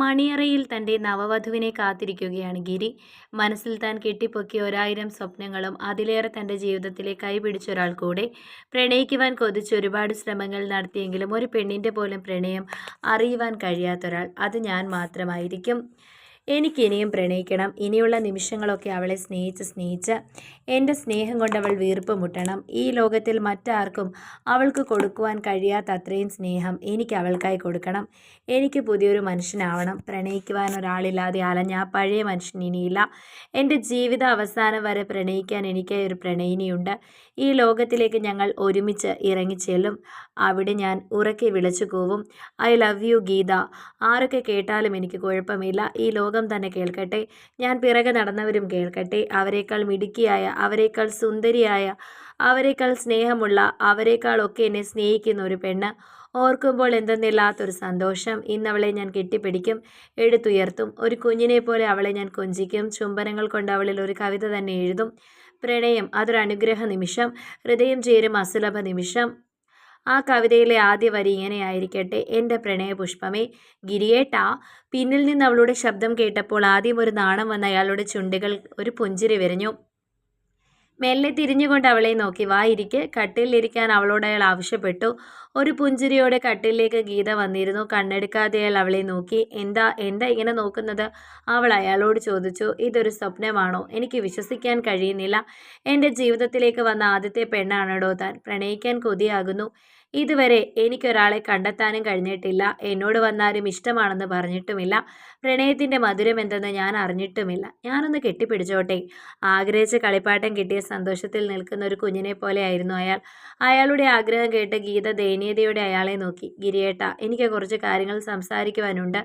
മണിയറയിൽ തൻ്റെ നവവധുവിനെ കാത്തിരിക്കുകയാണ് ഗിരി. മനസ്സിൽ താൻ കെട്ടിപ്പൊക്കിയ 1000 സ്വപ്നങ്ങളും അതിലേറെ തൻ്റെ ജീവിതത്തിലെ കൈപിടിച്ച ഒരാൾ കൂടെ. പ്രണയിക്കുവാൻ കൊതിച്ച് ഒരുപാട് ശ്രമങ്ങൾ നടത്തിയെങ്കിലും ഒരു പെണ്ണിൻ്റെ പോലും പ്രണയം അറിയുവാൻ കഴിയാത്തൊരാൾ, അത് ഞാൻ മാത്രമായിരിക്കും. എനിക്കിനിയും പ്രണയിക്കണം. ഇനിയുള്ള നിമിഷങ്ങളൊക്കെ അവളെ സ്നേഹിച്ച് എൻ്റെ സ്നേഹം കൊണ്ട് അവൾ വീർപ്പ് മുട്ടണം. ഈ ലോകത്തിൽ മറ്റാർക്കും അവൾക്ക് കൊടുക്കുവാൻ കഴിയാത്ത അത്രയും സ്നേഹം എനിക്ക് അവൾക്കായി കൊടുക്കണം. എനിക്ക് പുതിയൊരു മനുഷ്യനാവണം. പ്രണയിക്കുവാൻ ഒരാളില്ലാതെ അലഞ്ഞ ആ പഴയ മനുഷ്യൻ ഇനിയില്ല. എൻ്റെ ജീവിത അവസാനം വരെ പ്രണയിക്കാൻ എനിക്കായി ഒരു പ്രണയിനിയുണ്ട്. ഈ ലോകത്തിലേക്ക് ഞങ്ങൾ ഒരുമിച്ച് ഇറങ്ങിച്ചെല്ലും. അവിടെ ഞാൻ ഉറക്കെ വിളിച്ചു കൂവും, ഐ ലവ് യു ഗീത. ആരൊക്കെ കേട്ടാലും എനിക്ക് കുഴപ്പമില്ല. ഈ ലോകം തന്നെ കേൾക്കട്ടെ. ഞാൻ പിറകെ നടന്നവരും കേൾക്കട്ടെ. അവരെക്കാൾ മിടുക്കിയായ, അവരെക്കാൾ സുന്ദരിയായ, അവരെക്കാൾ സ്നേഹമുള്ള, അവരെക്കാളൊക്കെ എന്നെ സ്നേഹിക്കുന്ന ഒരു പെണ്ണ്. ഓർക്കുമ്പോൾ എന്തെന്നില്ലാത്തൊരു സന്തോഷം. ഇന്നവളെ ഞാൻ കെട്ടിപ്പിടിക്കും, എടുത്തുയർത്തും. ഒരു കുഞ്ഞിനെ പോലെ അവളെ ഞാൻ കൊഞ്ചിക്കും. ചുംബനങ്ങൾ കൊണ്ട് അവളിൽ ഒരു കവിത തന്നെ എഴുതും. പ്രണയം, അതൊരു അനുഗ്രഹ നിമിഷം. ഹൃദയം ചേരും അസുലഭ നിമിഷം. ആ കവിതയിലെ ആദ്യ വരി ഇങ്ങനെയായിരിക്കട്ടെ, എൻ്റെ പ്രണയപുഷ്പമേ. ഗിരിയേട്ടാ. പിന്നിൽ നിന്ന് അവളുടെ ശബ്ദം കേട്ടപ്പോൾ ആദ്യം ഒരു നാണം വന്ന അയാളുടെ ചുണ്ടുകൾ ഒരു പുഞ്ചിരി വിരിഞ്ഞു. മെല്ലെ തിരിഞ്ഞുകൊണ്ട് അവളെ നോക്കി. വാ, ഇരിക്ക്. കട്ടിലിരിക്കാൻ അവളോട് അയാൾ ആവശ്യപ്പെട്ടു. ഒരു പുഞ്ചിരിയോടെ കട്ടിലേക്ക് ഗീത വന്നിരുന്നു. കണ്ണെടുക്കാതെ അയാൾ അവളെ നോക്കി. എന്താ എന്താ ഇങ്ങനെ നോക്കുന്നത്? അവൾ അയാളോട് ചോദിച്ചു. ഇതൊരു സ്വപ്നമാണോ? എനിക്ക് വിശ്വസിക്കാൻ കഴിയുന്നില്ല. എൻ്റെ ജീവിതത്തിലേക്ക് വന്ന ആദ്യത്തെ പെണ്ണാണടോ താൻ. പ്രണയിക്കാൻ കൊതിയാകുന്നു. ഇതുവരെ എനിക്കൊരാളെ കണ്ടെത്താനും കഴിഞ്ഞിട്ടില്ല. എന്നോട് വന്നാലും ഇഷ്ടമാണെന്ന് പറഞ്ഞിട്ടുമില്ല. പ്രണയത്തിൻ്റെ മധുരം എന്തെന്ന് ഞാൻ അറിഞ്ഞിട്ടുമില്ല. ഞാനൊന്ന് കെട്ടിപ്പിടിച്ചോട്ടെ. ആഗ്രഹിച്ച കളിപ്പാട്ടം കിട്ടിയ സന്തോഷത്തിൽ നിൽക്കുന്ന ഒരു കുഞ്ഞിനെ പോലെയായിരുന്നു അയാൾ. അയാളുടെ ആഗ്രഹം കേട്ട് ഗീത ദയനീയതയോടെ അയാളെ നോക്കി. ഗിരിയേട്ടാ, എനിക്ക് കുറച്ച് കാര്യങ്ങൾ സംസാരിക്കുവാനുണ്ട്.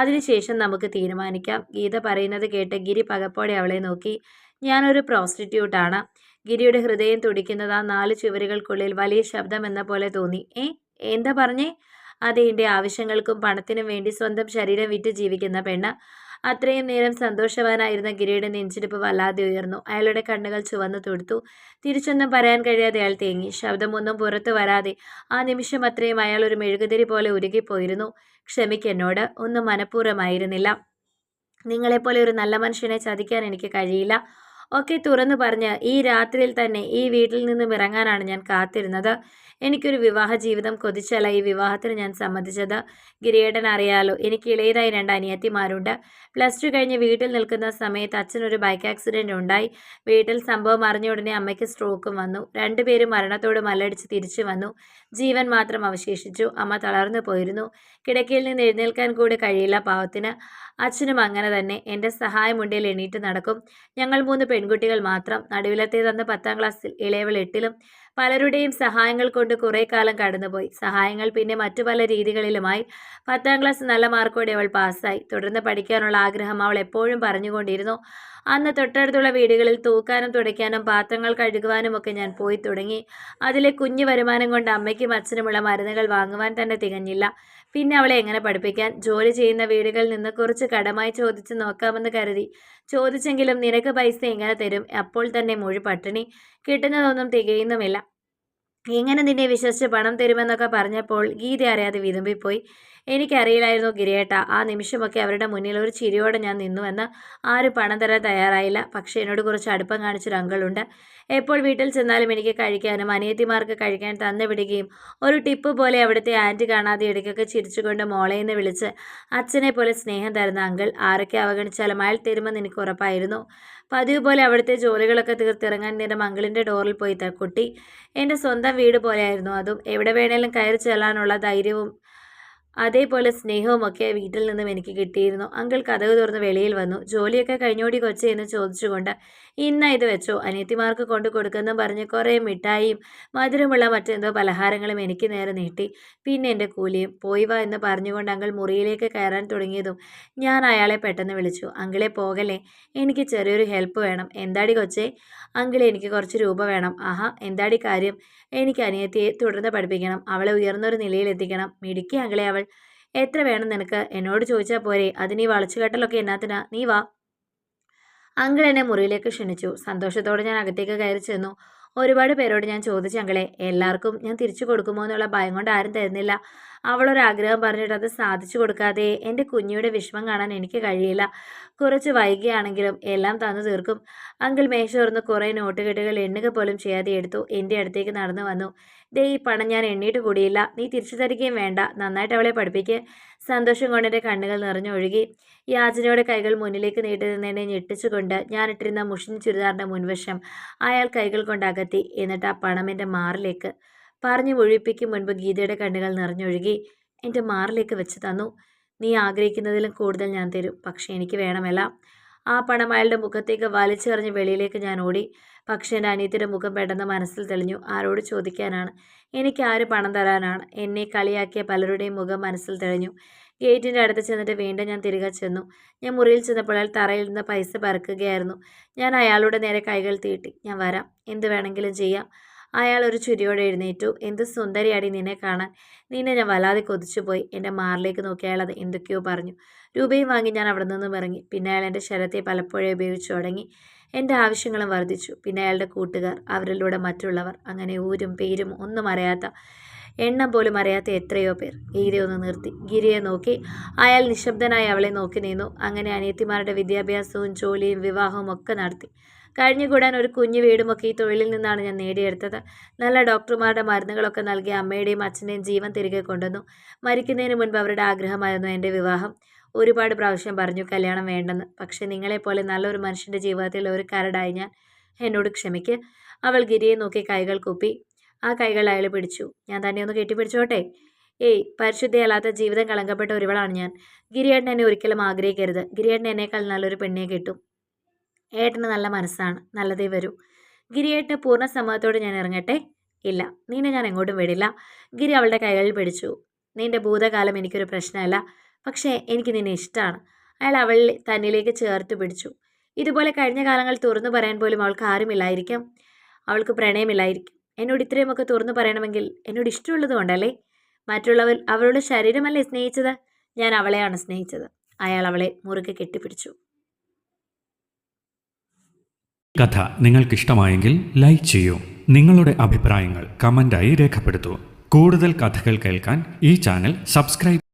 അതിനുശേഷം നമുക്ക് തീരുമാനിക്കാം. ഗീത പറയുന്നത് കേട്ട് ഗിരി പകപ്പോടെ അവളെ നോക്കി. ഞാനൊരു പ്രോസ്റ്റിറ്റ്യൂട്ടാണ്. ഗിരിയുടെ ഹൃദയം തുടിക്കുന്നത് ആ 4 ചുവരുകൾക്കുള്ളിൽ വലിയ ശബ്ദം എന്ന പോലെ തോന്നി. എന്താ പറഞ്ഞേ? അതെ, എൻ്റെ ആവശ്യങ്ങൾക്കും പണത്തിനും വേണ്ടി സ്വന്തം ശരീരം വിറ്റ് ജീവിക്കുന്ന പെണ്ണ്. അത്രയും നേരം സന്തോഷവാനായിരുന്ന ഗിരിയുടെ നെഞ്ചിടിപ്പ് വല്ലാതെ ഉയർന്നു. അയാളുടെ കണ്ണുകൾ ചുവന്നു തൊടുത്തു. തിരിച്ചൊന്നും പറയാൻ കഴിയാതെ അയാൾ തേങ്ങി. ശബ്ദമൊന്നും പുറത്തു വരാതെ ആ നിമിഷം അത്രയും അയാൾ ഒരു മെഴുകുതിരി പോലെ ഉരുകിപ്പോയിരുന്നു. ക്ഷമിക്കെന്നോട്, ഒന്നും മനഃപൂർവ്വമായിരുന്നില്ല. നിങ്ങളെപ്പോലെ ഒരു നല്ല മനുഷ്യനെ ചതിക്കാൻ എനിക്ക് കഴിയില്ല. ഒക്കെ തുറന്നു പറഞ്ഞ് ഈ രാത്രിയിൽ തന്നെ ഈ വീട്ടിൽ നിന്നും ഇറങ്ങാനാണ് ഞാൻ കാത്തിരുന്നത്. എനിക്കൊരു വിവാഹ ജീവിതം കൊതിച്ചല്ല ഈ വിവാഹത്തിന് ഞാൻ സമ്മതിച്ചത്. ഗിരിയേട്ടൻ അറിയാലോ, എനിക്ക് ഇളയതായി 2 അനിയത്തിമാരുണ്ട്. +2 കഴിഞ്ഞ് വീട്ടിൽ നിൽക്കുന്ന സമയത്ത് അച്ഛനൊരു ബൈക്ക് ആക്സിഡൻ്റ് ഉണ്ടായി. വീട്ടിൽ സംഭവം അറിഞ്ഞ ഉടനെ അമ്മയ്ക്ക് സ്ട്രോക്കും വന്നു. 2 പേരും മരണത്തോട് മല്ലടിച്ച് തിരിച്ചു വന്നു. ജീവൻ മാത്രം അവശേഷിച്ചു. അമ്മ തളർന്നു പോയിരുന്നു. കിടക്കയിൽ നിന്ന് എഴുന്നേൽക്കാൻ കൂടി കഴിയില്ല പാവത്തിന്. അച്ഛനും അങ്ങനെ തന്നെ. എൻ്റെ സഹായമുണ്ടേൽ എണീറ്റ് നടക്കും. ഞങ്ങൾ 3 പെൺകുട്ടികൾ മാത്രം. നടുവിലത്തേതന്ന് 10ാം ക്ലാസ്സിൽ, ഇളയവൾ 8ലും. പലരുടെയും സഹായങ്ങൾ കൊണ്ട് കുറേ കാലം കടന്നുപോയി. സഹായങ്ങൾ പിന്നെ മറ്റു പല രീതികളിലുമായി. 10ാം ക്ലാസ് നല്ല മാർക്കോടെ അവൾ പാസ്സായി. തുടർന്ന് പഠിക്കാനുള്ള ആഗ്രഹം അവൾ എപ്പോഴും പറഞ്ഞുകൊണ്ടിരുന്നു. അന്ന് തൊട്ടടുത്തുള്ള വീടുകളിൽ തൂക്കാനും തുടയ്ക്കാനും പാത്രങ്ങൾ കഴുകുവാനും ഒക്കെ ഞാൻ പോയി തുടങ്ങി. അതിലെ കുഞ്ഞു വരുമാനം കൊണ്ട് അമ്മയ്ക്കും അച്ഛനുമുള്ള മരുന്നുകൾ വാങ്ങുവാൻ തന്നെ തികഞ്ഞില്ല. പിന്നെ അവളെ എങ്ങനെ പഠിപ്പിക്കാൻ? ജോലി ചെയ്യുന്ന വീടുകളിൽ നിന്ന് കുറച്ച് കടമായി ചോദിച്ച് നോക്കാമെന്ന് കരുതി. ചോദിച്ചെങ്കിലും നിനക്ക് പൈസ എങ്ങനെ തരും? അപ്പോൾ തന്നെ മുഴു പട്ടിണി. കിട്ടുന്നതൊന്നും തികയുന്നുമില്ല. എങ്ങനെ നിന്നെ വിശ്വസിച്ച് പണം തരുമെന്നൊക്കെ പറഞ്ഞപ്പോൾ ഗീത അറിയാതെ വിതുമ്പിപ്പോയി. എനിക്കറിയില്ലായിരുന്നു ഗിരിയേട്ട, ആ നിമിഷമൊക്കെ അവരുടെ മുന്നിൽ ഒരു ചിരിയോടെ ഞാൻ നിന്നുവെന്ന്. ആരും പണം തരാൻ തയ്യാറായില്ല. പക്ഷേ എന്നോട് കുറച്ച് അടുപ്പം കാണിച്ചൊരു അങ്കിളുണ്ട്. എപ്പോൾ വീട്ടിൽ ചെന്നാലും എനിക്ക് കഴിക്കാനും അനിയത്തിമാർക്ക് കഴിക്കാൻ തന്നുവിടുകയും ഒരു ടിപ്പ് പോലെ അവിടുത്തെ ആൻറ്റി കാണാതെ ഇടയ്ക്കൊക്കെ ചിരിച്ചുകൊണ്ട് മോളേന്ന് വിളിച്ച് അച്ഛനെ പോലെ സ്നേഹം തരുന്ന അങ്കിൾ. ആരൊക്കെ അവഗണിച്ചാലും അയാൾ തരുമെന്ന് എനിക്ക് ഉറപ്പായിരുന്നു. പതിവ് പോലെ അവിടുത്തെ ജോലികളൊക്കെ തീർത്തിറങ്ങാൻ നേരം അങ്കിളിൻ്റെ ഡോറിൽ പോയി കൊട്ടി. എൻ്റെ സ്വന്തം വീട് പോലെയായിരുന്നു അതും. എവിടെ വേണേലും കയറി ചെല്ലാനുള്ള ധൈര്യവും അതേപോലെ സ്നേഹവുമൊക്കെ വീട്ടിൽ നിന്നും എനിക്ക് കിട്ടിയിരുന്നു. അങ്കിൾ കതക് തുറന്ന് വെളിയിൽ വന്നു. ജോലിയൊക്കെ കഴിഞ്ഞോടി കൊച്ചേ എന്ന് ചോദിച്ചുകൊണ്ട്. ഇന്ന ഇത് വെച്ചോ. അനിയത്തിമാർക്ക് കൊണ്ടു കൊടുക്കുമെന്നും പറഞ്ഞ് കുറേ മിഠായിയും മധുരമുള്ള മറ്റെന്തോ പലഹാരങ്ങളും എനിക്ക് നേരെ നീട്ടി. പിന്നെ എൻ്റെ കൂലിയും. പോയി വാ എന്ന് പറഞ്ഞുകൊണ്ട് അങ്കിൾ മുറിയിലേക്ക് കയറാൻ തുടങ്ങിയതും ഞാൻ അയാളെ പെട്ടെന്ന് വിളിച്ചു. അങ്കിളെ, പോകല്ലേ, എനിക്ക് ചെറിയൊരു ഹെൽപ്പ് വേണം. എന്താടി കൊച്ചേ? അങ്കിളെ, എനിക്ക് കുറച്ച് രൂപ വേണം. ആഹാ, എന്താടി കാര്യം? എനിക്ക് അനിയത്തിയെ തുടർന്ന് പഠിപ്പിക്കണം. അവളെ ഉയർന്നൊരു നിലയിലെത്തിക്കണം. മിടുക്കി അങ്കിളെ അവൾ. എത്ര വേണം നിനക്ക്? എന്നോട് ചോദിച്ചാൽ പോരെ? അതിനീ വളച്ചുകെട്ടലൊക്കെ എന്നാത്തിനാ? നീ വാ. അങ്കിൾ എന്നെ മുറിയിലേക്ക് ക്ഷണിച്ചു. സന്തോഷത്തോടെ ഞാൻ അകത്തേക്ക് കയറി ചെന്നു. ഒരുപാട് പേരോട് ഞാൻ ചോദിച്ചങ്ങളെ, എല്ലാവർക്കും ഞാൻ തിരിച്ചു കൊടുക്കുമോ എന്നുള്ള ഭയം കൊണ്ട് ആരും തരുന്നില്ല. അവളൊരാഗ്രഹം പറഞ്ഞിട്ട് അത് സാധിച്ചു കൊടുക്കാതെ എൻ്റെ കുഞ്ഞിയുടെ വിഷമം കാണാൻ എനിക്ക് കഴിയില്ല. കുറച്ച് വൈകിയാണെങ്കിലും എല്ലാം തന്നു തീർക്കും. അങ്കിൾ മേശ തുറന്ന് കുറേ നോട്ടുകെട്ടുകൾ എണ്ണുക പോലും ചെയ്യാതെ എടുത്തു എൻ്റെ അടുത്തേക്ക് നടന്നു വന്നു. ദേ, ഈ പണം ഞാൻ എണ്ണിയിട്ട് കൂടിയില്ല. നീ തിരിച്ചു തരികയും വേണ്ട. നന്നായിട്ട് അവളെ പഠിപ്പിക്കുക. സന്തോഷം കൊണ്ട് എൻ്റെ കണ്ണുകൾ നിറഞ്ഞൊഴുകി. യാചനയോടെ കൈകൾ മുന്നിലേക്ക് നീട്ടി നിന്നെന്നെ ഞെട്ടിച്ചുകൊണ്ട് ഞാനിട്ടിരുന്ന മുഷിഞ്ഞ ചുരിദാറിൻ്റെ മുൻവശം അയാൾ കൈകൾ കൊണ്ട് അകത്തി. എന്നിട്ട് ആ പണം എൻ്റെ മാറിലേക്ക് പറഞ്ഞു മുഴിപ്പിക്കും മുൻപ് ഗീതയുടെ കണ്ണുകൾ നിറഞ്ഞൊഴുകി. എൻ്റെ മാറിലേക്ക് വെച്ച് തന്നു. നീ ആഗ്രഹിക്കുന്നതിലും കൂടുതൽ ഞാൻ തരും, പക്ഷേ എനിക്ക് വേണമല്ല. ആ പണം അയാളുടെ മുഖത്തേക്ക് വലിച്ചെറിഞ്ഞ് വെളിയിലേക്ക് ഞാൻ ഓടി. പക്ഷേ എൻ്റെ അനിയത്തിയുടെ മുഖം പെട്ടെന്ന് മനസ്സിൽ തെളിഞ്ഞു. ആരോട് ചോദിക്കാനാണ്? എനിക്ക് ആര് പണം തരാനാണ്? എന്നെ കളിയാക്കിയ പലരുടെയും മുഖം മനസ്സിൽ തെളിഞ്ഞു. ഗേറ്റിൻ്റെ അടുത്ത് ചെന്നിട്ട് വീണ്ടും ഞാൻ തിരികെ ചെന്നു. ഞാൻ മുറിയിൽ ചെന്നപ്പോൾ അയാൾ തറയിൽ നിന്ന് പൈസ പറക്കുകയായിരുന്നു. ഞാൻ അയാളുടെ നേരെ കൈകൾ തീട്ടി. ഞാൻ വരാം, എന്ത് വേണമെങ്കിലും ചെയ്യാം. അയാൾ ഒരു ചിരിയോടെ എഴുന്നേറ്റു. എന്ത് സുന്ദരിയാടി നിന്നെ കാണാൻ. നിന്നെ ഞാൻ വല്ലാതെ കൊതിച്ചുപോയി. എൻ്റെ മാറിലേക്ക് നോക്കി അയാൾ അത് എന്തൊക്കെയോ പറഞ്ഞു. രൂപയും വാങ്ങി ഞാൻ അവിടെ നിന്നും ഇറങ്ങി. പിന്നെ അയാൾ എൻ്റെ ശരത്തെ പലപ്പോഴും ഉപയോഗിച്ചു തുടങ്ങി. എൻ്റെ ആവശ്യങ്ങളും വർദ്ധിച്ചു. പിന്നെ അയാളുടെ കൂട്ടുകാർ, അവരിലൂടെ മറ്റുള്ളവർ, അങ്ങനെ ഊരും പേരും ഒന്നും അറിയാത്ത, എണ്ണം പോലും അറിയാത്ത എത്രയോ പേർ. ഗീതയൊന്ന് നിർത്തി. ഗിരിയെ നോക്കി. അയാൾ നിശബ്ദനായി അവളെ നോക്കി നിന്നു. അങ്ങനെ അനിയത്തിമാരുടെ വിദ്യാഭ്യാസവും ജോലിയും വിവാഹവും ഒക്കെ നടത്തി. കഴിഞ്ഞുകൂടാൻ ഒരു കുഞ്ഞു വീടുമൊക്കെ ഈ തൊഴിലിൽ നിന്നാണ് ഞാൻ നേടിയെടുത്തത്. നല്ല ഡോക്ടർമാരുടെ മരുന്നുകളൊക്കെ നൽകി അമ്മയുടെയും അച്ഛൻ്റെയും ജീവൻ തിരികെ കൊണ്ടുവന്നു. മരിക്കുന്നതിന് മുൻപ് അവരുടെ ആഗ്രഹമായിരുന്നു എൻ്റെ വിവാഹം. ഒരുപാട് പ്രാവശ്യം പറഞ്ഞു കല്യാണം വേണ്ടെന്ന്. പക്ഷേ നിങ്ങളെപ്പോലെ നല്ലൊരു മനുഷ്യൻ്റെ ജീവിതത്തിൽ ഒരു കരടായി ഞാൻ. എന്നോട് ക്ഷമിക്ക്. അവൾ ഗിരിയെ നോക്കി കൈകൾ കൂപ്പി. ആ കൈകൾ അയാൾ പിടിച്ചു. ഞാൻ തന്നെ ഒന്ന് കെട്ടിപ്പിടിച്ചോട്ടെ? ഏയ്, പരിശുദ്ധയല്ലാത്ത ജീവിതം കളങ്കപ്പെട്ട ഒരുവളാണ് ഞാൻ. ഗിരിയേട്ടൻ എന്നെ ഒരിക്കലും ആഗ്രഹിക്കരുത്. ഗിരിയേട്ടൻ എന്നേക്കാൾ നല്ലൊരു പെണ്ണിനെ കിട്ടും. ഏട്ടന് നല്ല മനസ്സാണ്, നല്ലതേ വരൂ. ഗിരിയേട്ടന് പൂർണ്ണ സമ്മതത്തോടെ ഞാൻ ഇറങ്ങട്ടെ? ഇല്ല, നിന്നെ ഞാൻ എങ്ങോട്ടും വിടില്ല. ഗിരി അവളുടെ കൈകളിൽ പിടിച്ചു. നിന്റെ ഭൂതകാലം എനിക്കൊരു പ്രശ്നമല്ല, പക്ഷേ എനിക്ക് നിന്നെ ഇഷ്ടമാണ്. അയാൾ അവളെ തന്നിലേക്ക് ചേർത്ത് പിടിച്ചു. ഇതുപോലെ കഴിഞ്ഞ കാലങ്ങൾ തുറന്നു പറയാൻ പോലും അവൾക്ക് ആരുമില്ലായിരിക്കാം. അവൾക്ക് പ്രണയമില്ലായിരിക്കും. എന്നോട് ഇത്രയുമൊക്കെ തുറന്നു പറയണമെങ്കിൽ എന്നോട് ഇഷ്ടമുള്ളത് കൊണ്ടല്ലേ? മറ്റുള്ളവർ അവളുടെ ശരീരമല്ലേ സ്നേഹിച്ചത്? ഞാൻ അവളെയാണ് സ്നേഹിച്ചത്. അയാൾ അവളെ മുറുകെ കെട്ടിപ്പിടിച്ചു. കഥ നിങ്ങൾക്കിഷ്ടമായെങ്കിൽ ലൈക്ക് ചെയ്യൂ. നിങ്ങളുടെ അഭിപ്രായങ്ങൾ കമൻ്റായി രേഖപ്പെടുത്തൂ. കൂടുതൽ കഥകൾ കേൾക്കാൻ ഈ ചാനൽ സബ്സ്ക്രൈബ്